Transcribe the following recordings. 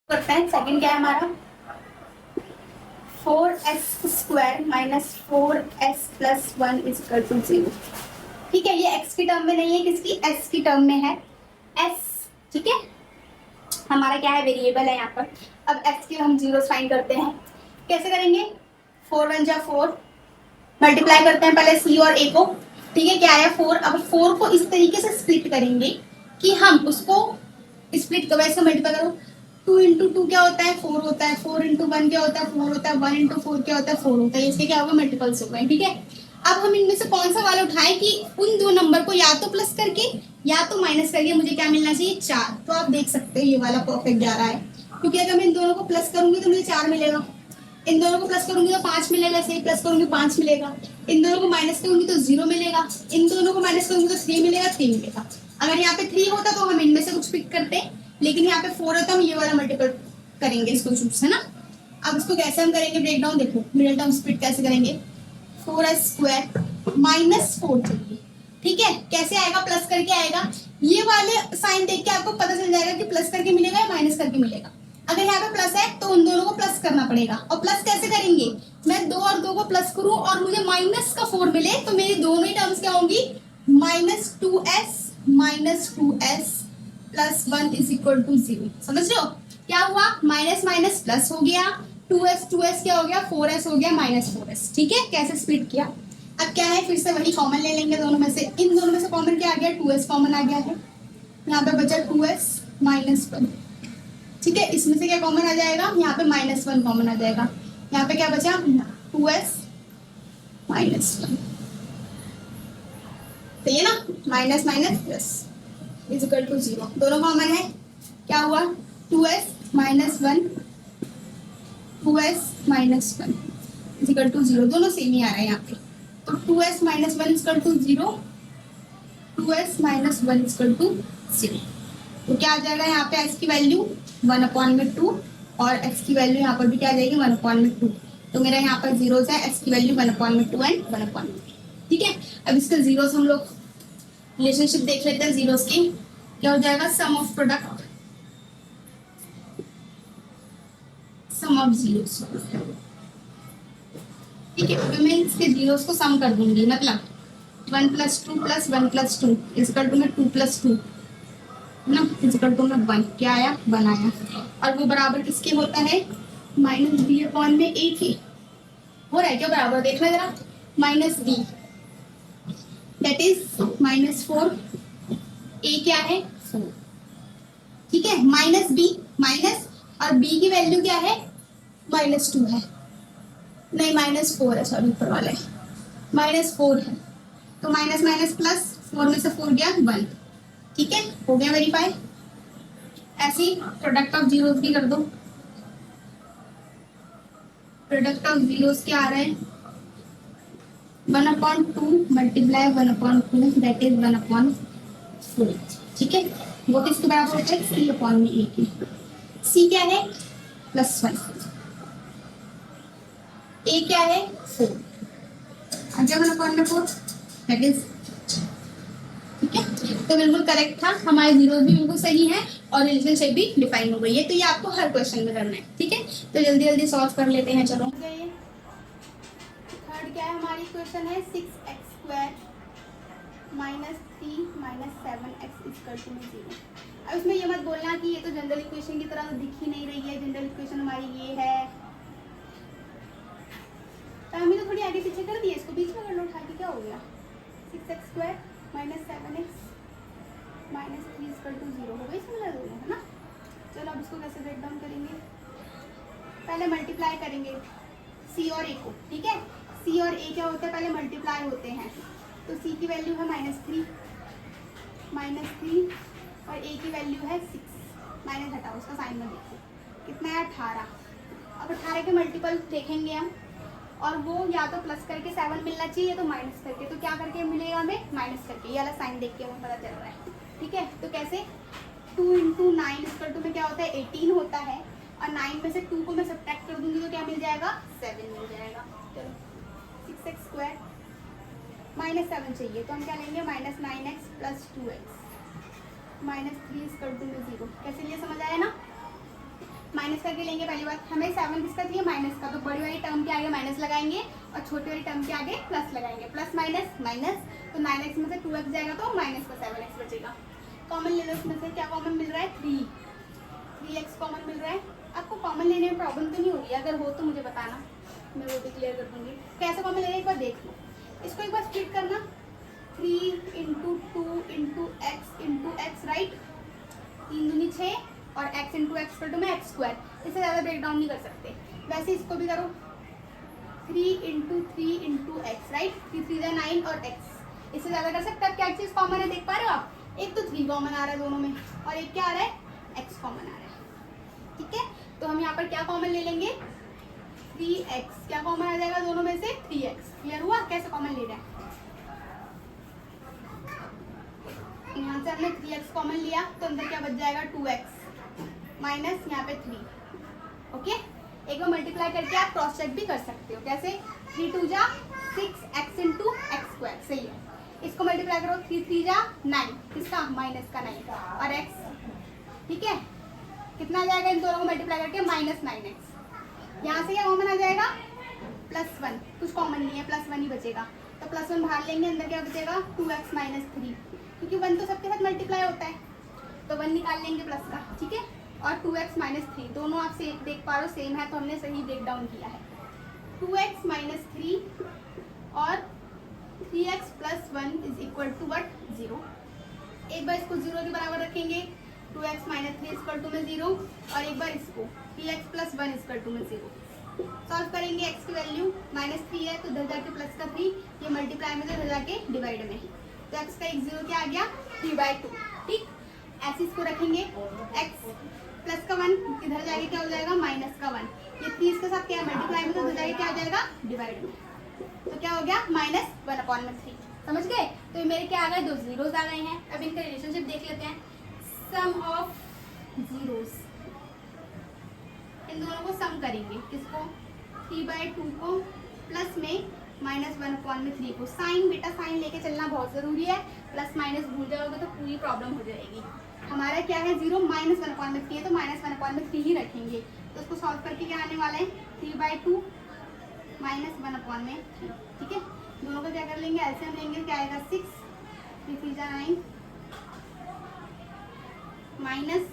करते हैं। सेकंड क्या है हमारा, 4x² minus 4s plus 1 is equal to 0। ठीक है, ये x की टर्म में नहीं है, किसकी, s की टर्म में है, s। ठीक है, हमारा क्या है, वेरिएबल है यहाँ पर। अब s के हम जीरो फाइंड करते हैं। कैसे करेंगे, 4 1 जा 4, मल्टीप्लाई करते हैं पहले c और a को। ठीक है, क्या आया 4। अब 4 को इस तरीके से स्प्लिट करेंगे कि हम उसको स्प्लिट करो, ऐसे मल्टीप्लाई करो। 2 इंटू टू क्या होता है, 4 होता है। 4 इंटू वन क्या होता है, 4 होता है। 1 इंटू फोर क्या होता है, 4 होता है। इसके क्या होगा, मल्टीपल्स हो गए। ठीक है, अब हम इनमें से कौन सा वाला उठाएं कि उन दो नंबर को या तो प्लस करके या तो माइनस करके मुझे क्या मिलना चाहिए, 4। तो आप देख सकते हो ये वाला परफेक्ट जा रहा है, क्योंकि अगर मैं इन दोनों को प्लस करूंगी तो मुझे 4 मिलेगा, इन दोनों को प्लस करूंगी तो 5 मिलेगा, ऐसे प्लस करूंगी 5 मिलेगा, इन दोनों को माइनस करूंगी तो 0 मिलेगा, इन दोनों को माइनस करूंगी तो 3 मिलेगा, 3 मिलेगा। अगर यहाँ पे 3 होता तो हम इनमें से कुछ पिक करते, लेकिन यहाँ पे 4 है तो हम ये वाला मल्टीपल करेंगे इसको चूज, है ना। अब इसको कैसे हम करेंगे ब्रेक डाउन, देखो मिडिल टर्म स्प्लिट कैसे करेंगे। 4s² माइनस 4 चाहिए। ठीक है, कैसे आएगा, प्लस करके आएगा। ये वाले साइन देख के आपको पता चल जाएगा कि प्लस करके मिलेगा या माइनस करके मिलेगा। अगर यहाँ पे प्लस है तो उन दोनों को प्लस करना पड़ेगा। और प्लस कैसे करेंगे, मैं 2 और 2 को प्लस करूं और मुझे माइनस का 4 मिले तो मेरी दोनों ही टर्म्स क्या होंगी, -2s plus 1 is equal to 0। समझ रहे हो, क्या हुआ, माइनस माइनस प्लस हो गया, 2s क्या हो गया, 4s हो गया, -4s। ठीक है, कैसे स्प्लिट किया। अब क्या है, फिर से वही कॉमन ले लेंगे दोनों में से। इन दोनों में से कॉमन क्या आ गया, 2s कॉमन आ गया है। यहाँ पे बचा 2s माइनस 1। ठीक है, इसमें से क्या कॉमन आ जाएगा, यहाँ पे -1 कॉमन आ जाएगा। यहाँ पे क्या बचा, 2s -1। तो ये ना minus minus plus is equal to 0, दोनों कॉमन है। क्या हुआ, 2s -1 2s -1 is equal to 0, दोनों सेम ही आ रहा है यहाँ पे। तो 2s -1 is equal to 0, 2s -1 is equal to 0। तो क्या आ जाएगा यहाँ पे, x की वैल्यू 1/2 और x की वैल्यू यहाँ पर भी क्या आ जाएगी, 1/2। तो मेरा यहाँ पर जीरोस है, x की वैल्यू 1/2 एंड 1/2। ठीक है, अब इसके जीरोस हम लोग रिलेशनशिप देख लेते हैं जीरोस की। क्या हो जाएगा, some of product, some of zeros. ठीक है, तो मैं इसके जीरोस को सम कर दूंगी, मतलब 1 + 2 + 1 + 2 इज इक्वल टू में 2 + 2 ना, इज इक्वल टू में 1। क्या आया, 1 आया। और वो बराबर किसके होता है, -b/a के। हो रहा है क्या बराबर, देखना जरा, -b दैट इज -4, a क्या है 4। ठीक है, -b माइनस और b की वैल्यू क्या है, -2 है, नहीं -4 है, सॉरी ऊपर वाला है, -4 है। तो माइनस माइनस प्लस, 4 में से 4 गया 1। ठीक है, हो गया वेरीफाई। ऐसे ही प्रोडक्ट ऑफ जीरोस भी कर दो। प्रोडक्ट ऑफ जीरोस क्या आ रहा है, 1/2 मल्टीप्लाई 1/2 दैट इज 1/4। ठीक है, वो किसके बराबर होता है, c/a की। c क्या है, +1, a क्या है 4, अच्छा 1/4 दैट इज। ठीक है, तो बिल्कुल करेक्ट था, हमारे जीरोस भी बिल्कुल सही है और रिलेशनशिप भी डिफाइन हो गई है। तो ये आपको हर क्वेश्चन में करना है। ठीक है, तो जल्दी जल्दी सॉल्व कर लेते हैं, चलो। थर्ड क्या है हमारी क्वेश्चन है, 6x² -3 -7x is equal to 0। अब इसमें ये मत बोलना कि ये तो जनरल इक्वेशन की तरह दिख ही नहीं रही है, जनरल इक्वेशन हमारी ये है। तो हमने तो थोड़ी आगे पीछे कर दी है, इसको बीच में कर लो उठा के, क्या हो गया, 6x² -7x -3 is equal to 0 हो गई, सिमिलर दोनों, है ना। चलो अब इसको कैसे ब्रेक डाउन करेंगे, पहले मल्टीप्लाई करेंगे c और a को। ठीक है, c और a क्या होता है, पहले मल्टीप्लाई होते हैं। तो c की वैल्यू है -3 और a की वैल्यू है 6। माइनस हटाओ, उसका साइन में देखो कितना है, 18। अब 18 के मल्टीपल देखेंगे हम, और वो या तो प्लस करके 7 मिलना चाहिए या तो माइनस करके। तो क्या करके मिलेगा हमें, माइनस करके। ये वाला साइन देख के हमें पता चल रहा है। ठीक है, तो कैसे, 2 × 9 इक्वल टू में क्या होता है, 18 होता है, और 9 में से 2 को मैं सब्ट्रैक्ट कर दूंगी तो क्या मिल जाएगा, 7 मिल जाएगा। चलो 6x² -7 चाहिए, तो हम क्या लेंगे, -9x + 2x -3 इक्वल टू में 0। कैसे लिए, समझ आया ना। माइनस करके लेंगे। पहली बात हमें 7 किसका चाहिए, माइनस का, तो बड़ी वाली टर्म के आगे माइनस लगाएंगे और छोटी वाली टर्म के आगे प्लस लगाएंगे। प्लस माइनस माइनस, तो 9x में से 2x जाएगा तो माइनस का 7x बचेगा। कॉमन ले लो इसमें से, क्या कॉमन मिल रहा है, 3x कॉमन मिल रहा है। आपको कॉमन लेने में प्रॉब्लम तो नहीं होगी, अगर हो तो मुझे बताना, मैं वो भी क्लियर कर दूंगी। कैसे कॉमन लेना है एक बार देख लो। इसको एक बार स्प्लिट करना, 3 × 2 × x राइट, 3 दूनी 6 और x × x पर मैं x², इससे ज़्यादा ब्रेक डाउन नहीं कर सकते। वैसे इसको भी करो, 3 × 3 × x राइट, 3 3 जा 9 और x, इससे ज़्यादा कर सकते हैं। अब क्या चीज़ कॉमन है देख पा रहे हो आप, एक तो 3 कॉमन आ रहा है दोनों में और एक क्या आ रहा है, x कॉमन आ रहा है। ठीक है, तो हम यहाँ पर क्या कॉमन ले लेंगे, 3x, क्या कॉमन आ जाएगा दोनों में से, 3x। क्लियर हुआ कैसे कॉमन ले रहे हैं। यहाँ से हमने 3x कॉमन लिया तो अंदर क्या बच जाएगा, 2x माइनस यहाँ पे 3। ओके, एक बार मल्टीप्लाई करके आप क्रॉस चेक भी कर सकते हो। कैसे, 3 2 जा 6x × x², सही है। इसको मल्टीप्लाई करो, 3 3 जा 9, किसका, माइनस का 9 और x। ठीक है, कितना आ जाएगा इन दोनों को मल्टीप्लाई करके, -9x। यहाँ से क्या कॉमन आ जाएगा, +1, कुछ कॉमन नहीं है, +1 ही बचेगा, तो +1 बाहर लेंगे, अंदर क्या बचेगा, 2x - 3, क्योंकि 1 तो सबके साथ मल्टीप्लाई होता है तो 1 निकाल लेंगे प्लस का। ठीक है, और 2x - 3 दोनों आप सेम देख पा रहे हो, सेम है, तो हमने सही ब्रेक डाउन किया है। 2x - 3 और 3x + 1 = what, 0। एक बार इसको 0 के बराबर रखेंगे, 2x - 3 = 0, और एक बार इसको 3x + 1 = 0। सॉल्व करेंगे, x की वैल्यू -3 है तो इधर जाके प्लस का 3, ये मल्टीप्लाई में तो इधर जाके डिवाइड में, तो x का एक 0 क्या आ गया, 3/2। ठीक, ऐसे इसको रखेंगे, x प्लस का 1 इधर जाके क्या हो जाएगा, माइनस का 1, ये 3 इसके साथ क्या मल्टीप्लाई में तो इधर जाके क्या हो जाएगा, डिवाइड में, तो क्या हो गया, -1/3। समझ गए, तो ये मेरे क्या आ गए, 2 जीरोस आ गए हैं। अब इनका रिलेशनशिप देख लेते हैं, सम ऑफ जीरोस, इन दोनों को सम करेंगे, किसको, 3/2 को प्लस में -1/3 को। साइन, बेटा साइन लेके चलना बहुत जरूरी है, प्लस माइनस भूल जाओगे तो पूरी प्रॉब्लम हो जाएगी। हमारा क्या है, 0 -1/3 है तो -1/3 ही रखेंगे, तो उसको सॉल्व करके क्या आने वाला है, 3/2 -1/3। ठीक है, दोनों का क्या कर लेंगे, एलसीएम लेंगे, क्या आएगा, 6, 3 3 जा 9 -2,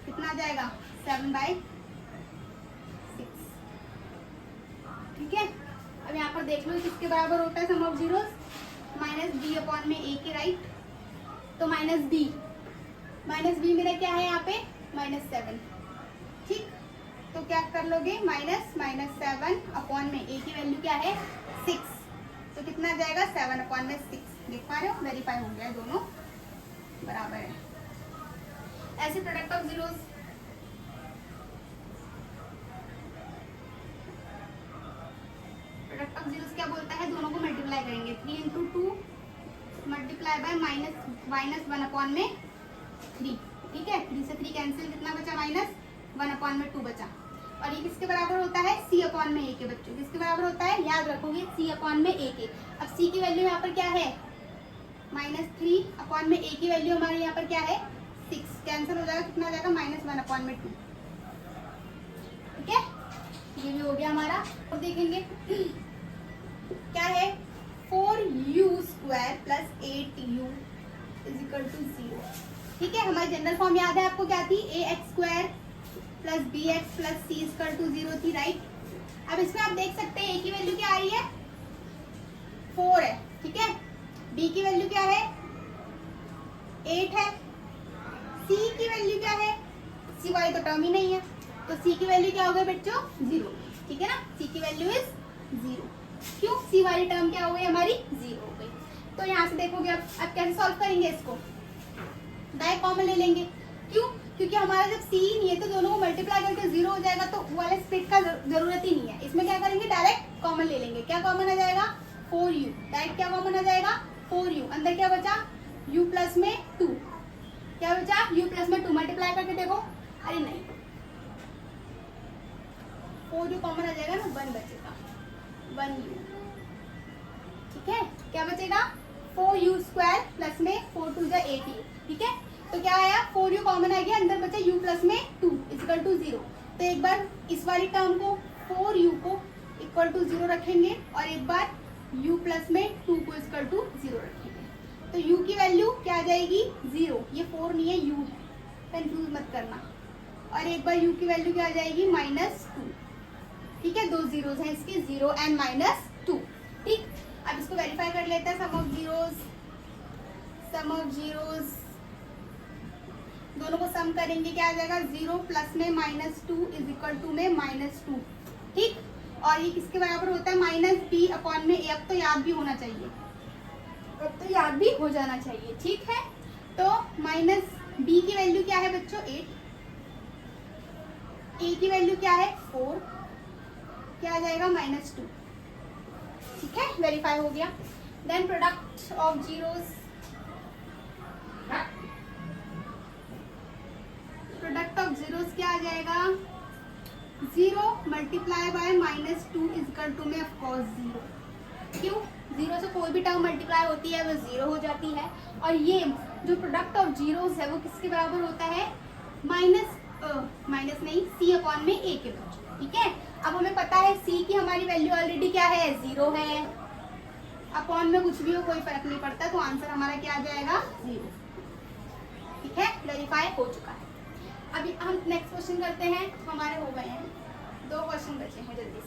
कितना आ जाएगा, 7/6। ठीक है, अब यहाँ पर देख लो किसके बराबर होता है सम ऑफ जीरोस, -b/a के राइट, तो -b मेरा क्या है यहाँ पे, -7। ठीक, तो क्या कर लोगे, -7/a की वैल्यू क्या है, 6, तो कितना आ जाएगा, 7/6। देख पा रहे हो, वेरीफाई हो गया, दोनों बराबर है। ऐसे product of zeros, product of zeros क्या बोलता है, दोनों को मल्टीप्लाई करेंगे, 3 × 2 मल्टीप्लाई बाय -1/3। ठीक है, 3 से 3 कैंसिल, कितना बचा, -1/2 बचा। और ये किसके बराबर होता है, c/a के। बच्चों किसके बराबर होता है, याद रखोगे, c/a के। अब c की वैल्यू यहाँ पर क्या है, -3/a की वैल्यू हमारे यहाँ पर क्या है, 6, कैंसिल हो जाएगा, कितना आ जाएगा, -1/2। ठीक है, ये भी हो गया हमारा। अब देखेंगे क्या है, 4u² + 8u = 0। ठीक है, हमारी जनरल फॉर्म याद है आपको, क्या थी, ax² + bx + c = 0 थी, राइट। अब इसमें आप देख सकते हैं a की वैल्यू क्या आ रही है, 4 है। ठीक है, b की वैल्यू क्या है, 8 है, c की वैल्यू क्या है, c वाली तो टर्म ही नहीं है, तो c की वैल्यू क्या हो गई बच्चों, 0। ठीक है ना, c की वैल्यू इज 0। क्यों, c वाली टर्म क्या हो गई हमारी, 0 हो गई। तो यहाँ से देखोगे, अब कैसे सॉल्व करेंगे इसको, डायरेक्ट कॉमन ले लेंगे। क्यों, क्योंकि हमारा जब c ही नहीं है तो दोनों को मल्टीप्लाई करके 0 हो जाएगा, तो वो वाले स्प्लिट का जरूरत ही नहीं है। इसमें क्या करेंगे, डायरेक्ट कॉमन ले लेंगे। क्या कॉमन आ जाएगा, 4u, डायरेक्ट क्या कॉमन आ जाएगा, 4u, अंदर क्या बचा, u प्लस में 2, क्या बचा, u प्लस में 2, मल्टीप्लाई करके देखो, अरे नहीं, 4u कॉमन आ जाएगा ना, 1 बचेगा, 1u। ठीक है, क्या बचेगा, 4u² प्लस में 4 2 जा 8u। ठीक है, तो तो क्या आया 4u कॉमन आ गया, अंदर बचा u प्लस में 2 इक्वल टू 0। तो एक बार इस वाली टर्म को 4u को इक्वल टू 0 रखेंगे और एक बार u प्लस में 2 को इक्वल टू 0 रखेंगे। तो u की वैल्यू क्या आ जाएगी 0, ये 4 नहीं है u है, कंफ्यूज मत करना। और एक बार u की वैल्यू क्या आ जाएगी -2। ठीक है, 2 जीरोस हैं इसके, 0 एंड -2। ठीक, अब इसको वेरीफाई कर लेते हैं। सम ऑफ जीरोस दोनों को सम करेंगे, क्या आ जाएगा 0 प्लस में -2 इज इक्वल टू में -2। ठीक, और ये किसके बराबर होता है -b अपॉन में a। अब तो याद भी होना चाहिए, अब तो याद भी हो जाना चाहिए। ठीक है, तो -b की वैल्यू क्या है बच्चों 8, a की वैल्यू क्या है 4, क्या आ जाएगा -2। ठीक है, वेरीफाई हो गया। Then product of zeros, product of zeros क्या आ जाएगा 0 multiply by -2 is equal to में ऑफकोर्स 0। क्यों, 0 से कोई भी टर्म मल्टीप्लाई होती है वो 0 हो जाती है। और ये जो प्रोडक्ट ऑफ जीरोस है वो किसके बराबर होता है माइनस नहीं c अपॉन में a के बराबर। ठीक है, अब हमें पता है c की हमारी वैल्यू ऑलरेडी क्या है 0 है, अपॉन में कुछ भी हो कोई फर्क नहीं पड़ता, तो आंसर हमारा क्या आ जाएगा 0। ठीक है, वेरीफाई हो चुका है। अभी हम नेक्स्ट क्वेश्चन करते हैं, हमारे हो गए हैं 2 क्वेश्चन बचे हैं, जल्दी से।